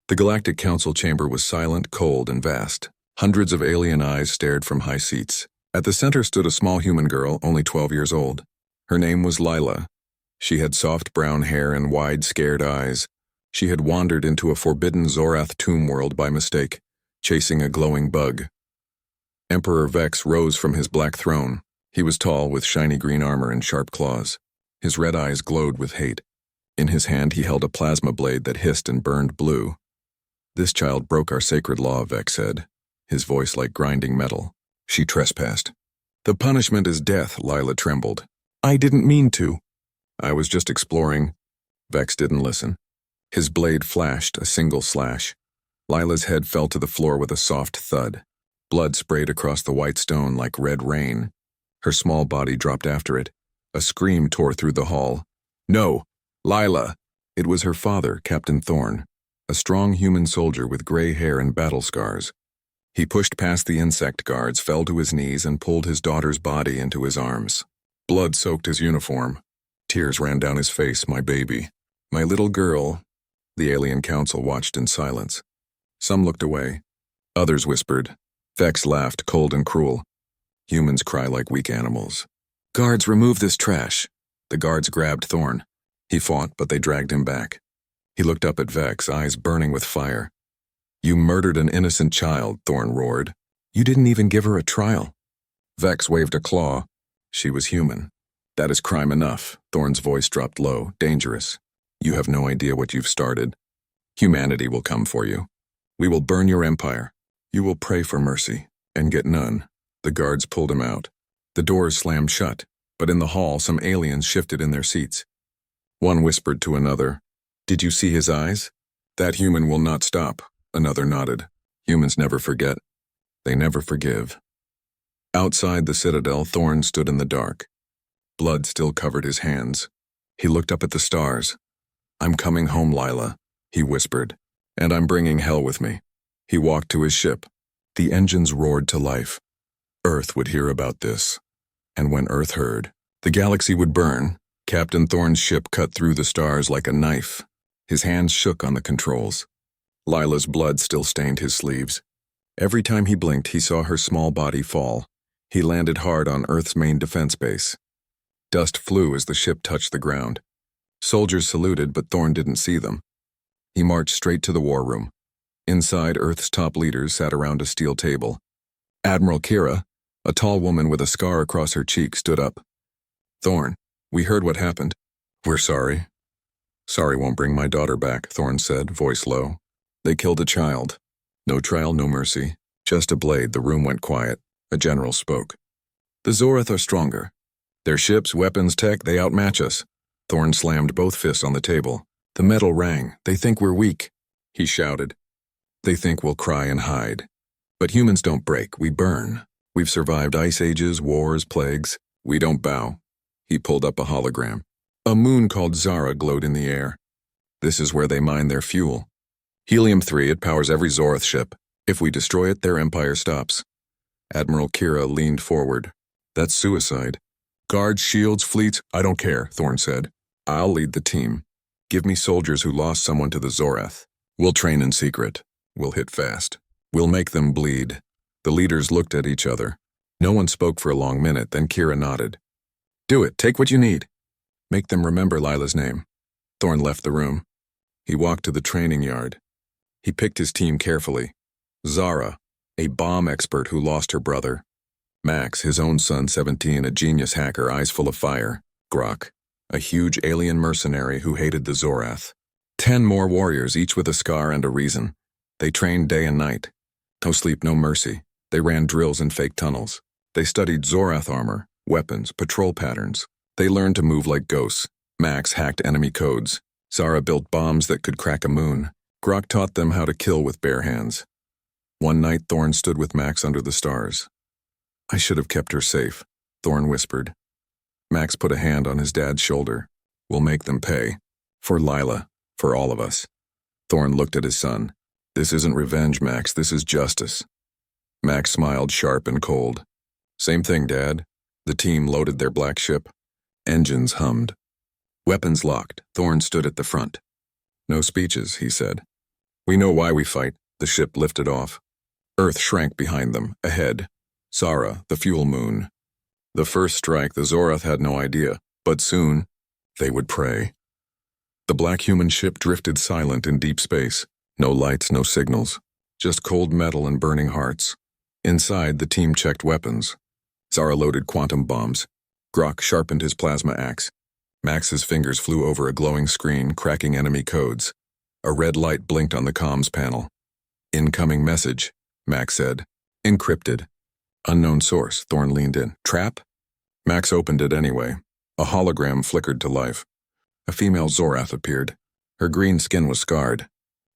The Galactic Council chamber was silent, cold, and vast. Hundreds of alien eyes stared from high seats. At the center stood a small human girl, only 12 years old. Her name was Lila. She had soft brown hair and wide, scared eyes. She had wandered into a forbidden Zorath tomb world by mistake, chasing a glowing bug. Emperor Vex rose from his black throne. He was tall, with shiny green armor and sharp claws. His red eyes glowed with hate. In his hand he held a plasma blade that hissed and burned blue. "This child broke our sacred law," Vex said, his voice like grinding metal. "She trespassed." "The punishment is death," Lila trembled. "I didn't mean to." "I was just exploring." Vex didn't listen. His blade flashed, a single slash. Lila's head fell to the floor with a soft thud. Blood sprayed across the white stone like red rain. Her small body dropped after it. A scream tore through the hall. "No! Lila!" It was her father, Captain Thorn, a strong human soldier with gray hair and battle scars. He pushed past the insect guards, fell to his knees, and pulled his daughter's body into his arms. Blood soaked his uniform. Tears ran down his face. "My baby. My little girl." The alien council watched in silence. Some looked away. Others whispered. Vex laughed, cold and cruel. "Humans cry like weak animals." "Guards, remove this trash." The guards grabbed Thorn. He fought, but they dragged him back. He looked up at Vex, eyes burning with fire. "You murdered an innocent child," Thorn roared. "You didn't even give her a trial." Vex waved a claw. "She was human." "That is crime enough." Thorn's voice dropped low. "Dangerous. You have no idea what you've started. Humanity will come for you. We will burn your empire. You will pray for mercy, and get none." The guards pulled him out. The doors slammed shut, but in the hall some aliens shifted in their seats. One whispered to another, "Did you see his eyes? That human will not stop." Another nodded. "Humans never forget. They never forgive." Outside the citadel, Thorn stood in the dark. Blood still covered his hands. He looked up at the stars. "I'm coming home, Lila," he whispered, "and I'm bringing hell with me." He walked to his ship. The engines roared to life. Earth would hear about this. And when Earth heard, the galaxy would burn. Captain Thorn's ship cut through the stars like a knife. His hands shook on the controls. Lila's blood still stained his sleeves. Every time he blinked, he saw her small body fall. He landed hard on Earth's main defense base. Dust flew as the ship touched the ground. Soldiers saluted, but Thorn didn't see them. He marched straight to the war room. Inside, Earth's top leaders sat around a steel table. Admiral Kira, a tall woman with a scar across her cheek, stood up. "Thorn, we heard what happened. We're sorry." "Sorry won't bring my daughter back," Thorn said, voice low. "They killed a child. No trial, no mercy. Just a blade." The room went quiet. A general spoke. "The Zorath are stronger. Their ships, weapons, tech, they outmatch us." Thorn slammed both fists on the table. The metal rang. "They think we're weak," he shouted. "They think we'll cry and hide. But humans don't break, we burn. We've survived ice ages, wars, plagues. We don't bow." He pulled up a hologram. A moon called Zara glowed in the air. "This is where they mine their fuel. Helium-3, it powers every Zorath ship. If we destroy it, their empire stops." Admiral Kira leaned forward. "That's suicide." "Guards, shields, fleets, I don't care," Thorn said. "I'll lead the team. Give me soldiers who lost someone to the Zorath. We'll train in secret. We'll hit fast. We'll make them bleed." The leaders looked at each other. No one spoke for a long minute, then Kira nodded. "Do it. Take what you need. Make them remember Lila's name." Thorn left the room. He walked to the training yard. He picked his team carefully. Zara, a bomb expert who lost her brother. Max, his own son, 17, a genius hacker, eyes full of fire. Grok, a huge alien mercenary who hated the Zorath. 10 more warriors, each with a scar and a reason. They trained day and night. No sleep, no mercy. They ran drills in fake tunnels. They studied Zorath armor, weapons, patrol patterns. They learned to move like ghosts. Max hacked enemy codes. Zara built bombs that could crack a moon. Grok taught them how to kill with bare hands. One night, Thorn stood with Max under the stars. "I should have kept her safe," Thorn whispered. Max put a hand on his dad's shoulder. "We'll make them pay. For Lila, for all of us." Thorn looked at his son. "This isn't revenge, Max, this is justice." Max smiled, sharp and cold. "Same thing, Dad." The team loaded their black ship. Engines hummed. Weapons locked, Thorn stood at the front. "No speeches," he said. We know why we fight. The ship lifted off. Earth shrank behind them, ahead. Zara, the fuel moon. The first strike, the Zorath had no idea, but soon, they would pray. The black human ship drifted silent in deep space. No lights, no signals. Just cold metal and burning hearts. Inside, the team checked weapons. Zara loaded quantum bombs. Grok sharpened his plasma axe. Max's fingers flew over a glowing screen, cracking enemy codes. A red light blinked on the comms panel. Incoming message, Max said. Encrypted. Unknown source, Thorn leaned in. Trap? Max opened it anyway. A hologram flickered to life. A female Zorath appeared. Her green skin was scarred.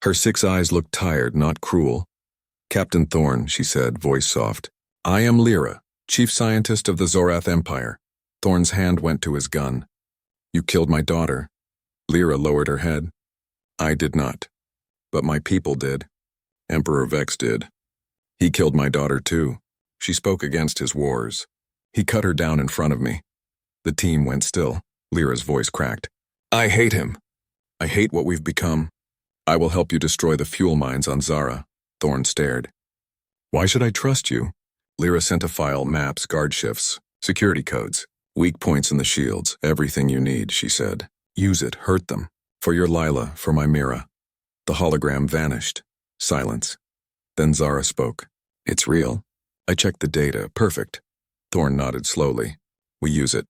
Her 6 eyes looked tired, not cruel. Captain Thorn, she said, voice soft. I am Lyra, chief scientist of the Zorath Empire. Thorn's hand went to his gun. You killed my daughter. Lyra lowered her head. I did not. But my people did. Emperor Vex did. He killed my daughter too. She spoke against his wars. He cut her down in front of me. The team went still. Lyra's voice cracked. I hate him. I hate what we've become. I will help you destroy the fuel mines on Zara. Thorn stared. Why should I trust you? Lyra sent a file, maps, guard shifts, security codes, weak points in the shields, everything you need, she said. Use it, hurt them. For your Lila, for my Mira. The hologram vanished. Silence. Then Zara spoke. It's real. I checked the data. Perfect. Thorn nodded slowly. We use it.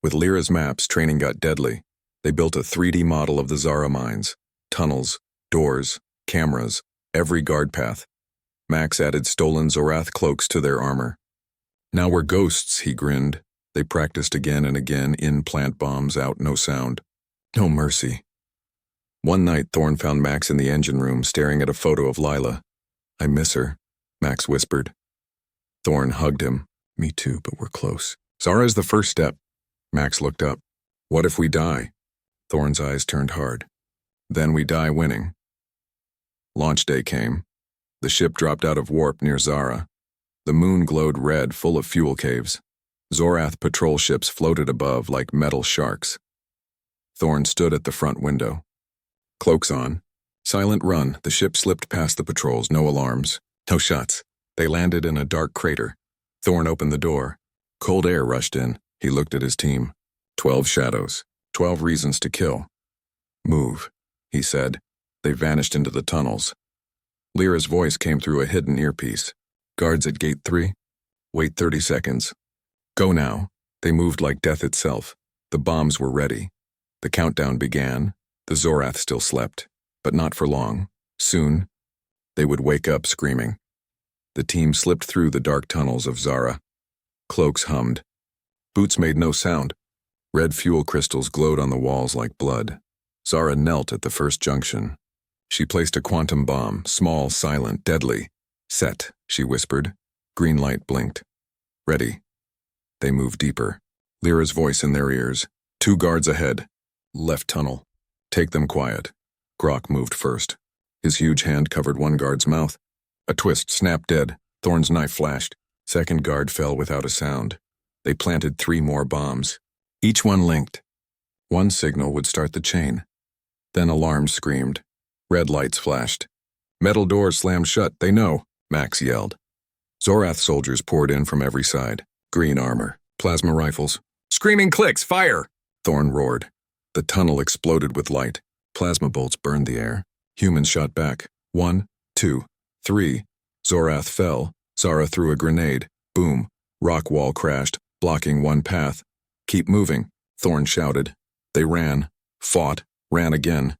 With Lyra's maps, training got deadly. They built a 3D model of the Zara mines. Tunnels, doors, cameras, every guard path. Max added stolen Zorath cloaks to their armor. Now we're ghosts, he grinned. They practiced again and again, in plant bombs, out, no sound. No mercy. One night, Thorn found Max in the engine room, staring at a photo of Lila. I miss her, Max whispered. Thorn hugged him. Me too, but we're close. Zara's the first step. Max looked up. What if we die? Thorn's eyes turned hard. Then we die winning. Launch day came. The ship dropped out of warp near Zara. The moon glowed red, full of fuel caves. Zorath patrol ships floated above like metal sharks. Thorn stood at the front window. Cloaks on. Silent run. The ship slipped past the patrols, no alarms. No shots. They landed in a dark crater. Thorn opened the door. Cold air rushed in. He looked at his team. 12 shadows. 12 reasons to kill. Move, he said. They vanished into the tunnels. Lyra's voice came through a hidden earpiece. Guards at gate 3. Wait 30 seconds. Go now. They moved like death itself. The bombs were ready. The countdown began. The Zorath still slept, but not for long. Soon, they would wake up screaming. The team slipped through the dark tunnels of Zara. Cloaks hummed. Boots made no sound. Red fuel crystals glowed on the walls like blood. Zara knelt at the first junction. She placed a quantum bomb, small, silent, deadly. Set, she whispered. Green light blinked. Ready. They moved deeper. Lyra's voice in their ears. 2 guards ahead. Left tunnel. Take them quiet. Grok moved first. His huge hand covered one guard's mouth. A twist, snapped dead. Thorn's knife flashed. Second guard fell without a sound. They planted 3 more bombs. Each one linked. One signal would start the chain. Then alarms screamed. Red lights flashed. Metal doors slammed shut. They know, Max yelled. Zorath soldiers poured in from every side. Green armor, plasma rifles. Screaming clicks, fire! Thorn roared. The tunnel exploded with light. Plasma bolts burned the air. Humans shot back. 1, 2, 3. Zorath fell. Zara threw a grenade. Boom. Rock wall crashed, blocking one path. Keep moving, Thorn shouted. They ran, fought, ran again.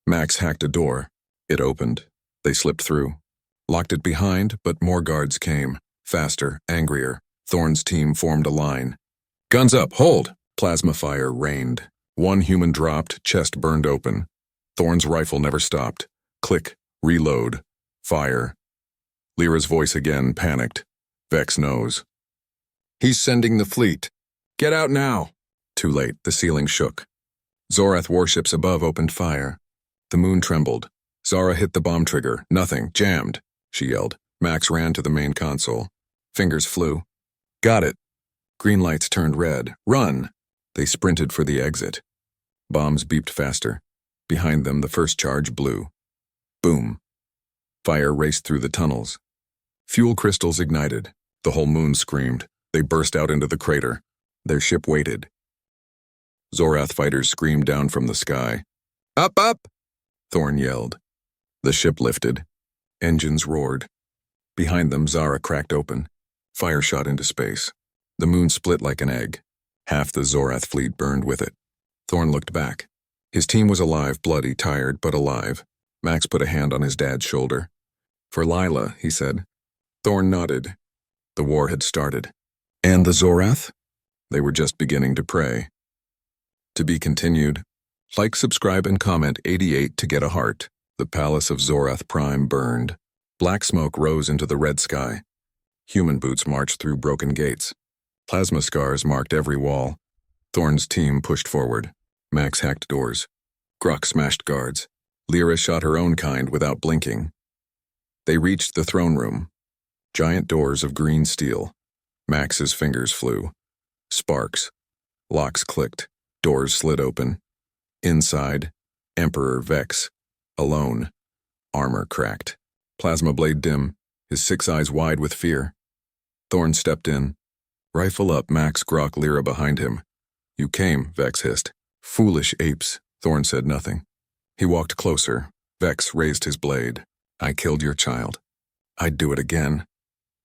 Max hacked a door. It opened. They slipped through. Locked it behind, but more guards came. Faster, angrier. Thorn's team formed a line. Guns up, hold! Plasma fire rained. One human dropped, chest burned open. Thorn's rifle never stopped. Click, reload, fire. Lyra's voice again, panicked. Vex knows. He's sending the fleet. Get out now! Too late, the ceiling shook. Zorath warships above opened fire. The moon trembled. Zara hit the bomb trigger. Nothing, jammed, she yelled. Max ran to the main console. Fingers flew. Got it. Green lights turned red. Run! They sprinted for the exit. Bombs beeped faster. Behind them, the first charge blew. Boom. Fire raced through the tunnels. Fuel crystals ignited. The whole moon screamed. They burst out into the crater. Their ship waited. Zorath fighters screamed down from the sky. Up, up! Thorn yelled. The ship lifted. Engines roared. Behind them, Zara cracked open. Fire shot into space. The moon split like an egg. Half the Zorath fleet burned with it. Thorn looked back. His team was alive, bloody, tired, but alive. Max put a hand on his dad's shoulder. For Lila, he said. Thorn nodded. The war had started. And the Zorath? They were just beginning to pray. To be continued. Like, subscribe, and comment 88 to get a heart. The palace of Zorath Prime burned. Black smoke rose into the red sky. Human boots marched through broken gates. Plasma scars marked every wall. Thorn's team pushed forward. Max hacked doors. Grok smashed guards. Lyra shot her own kind without blinking. They reached the throne room. Giant doors of green steel. Max's fingers flew. Sparks. Locks clicked. Doors slid open. Inside, Emperor Vex. Alone. Armor cracked. Plasma blade dim, his 6 eyes wide with fear. Thorn stepped in. Rifle up, Max, Grok, Lyra behind him. You came, Vex hissed. Foolish apes, Thorn said nothing. He walked closer. Vex raised his blade. I killed your child. I'd do it again.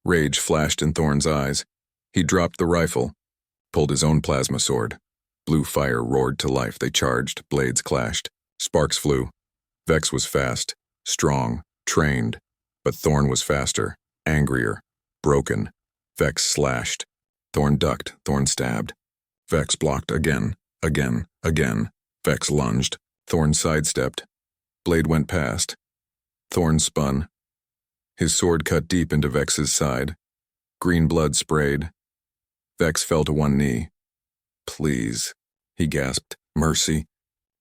Rage flashed in Thorn's eyes. He dropped the rifle, pulled his own plasma sword. Blue fire roared to life. They charged, blades clashed. Sparks flew. Vex was fast, strong, trained. But Thorn was faster, angrier, broken. Vex slashed. Thorn ducked, Thorn stabbed. Vex blocked again. Vex lunged. Thorn sidestepped. Blade went past. Thorn spun. His sword cut deep into Vex's side. Green blood sprayed. Vex fell to one knee. Please, he gasped. Mercy.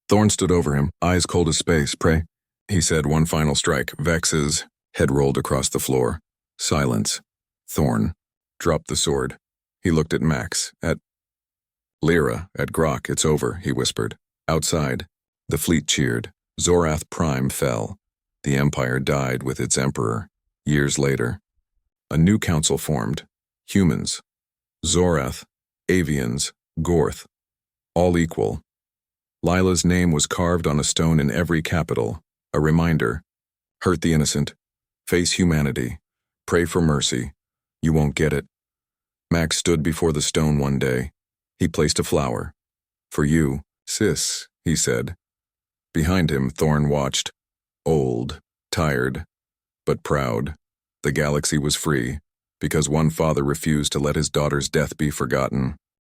Thorn stood over him, eyes cold as space. Pray, he said. One final strike. Vex's head rolled across the floor. Silence. Thorn dropped the sword. He looked at Max, at Lyra, at Grok. It's over, he whispered. Outside, the fleet cheered. Zorath Prime fell. The Empire died with its emperor. Years later, a new council formed. Humans, Zorath, Avians, Gorth, all equal. Lila's name was carved on a stone in every capital, a reminder. Hurt the innocent. Face humanity. Pray for mercy. You won't get it. Max stood before the stone one day. He placed a flower. For you, sis, he said. Behind him, Thorn watched. Old, tired, but proud. The galaxy was free, because one father refused to let his daughter's death be forgotten.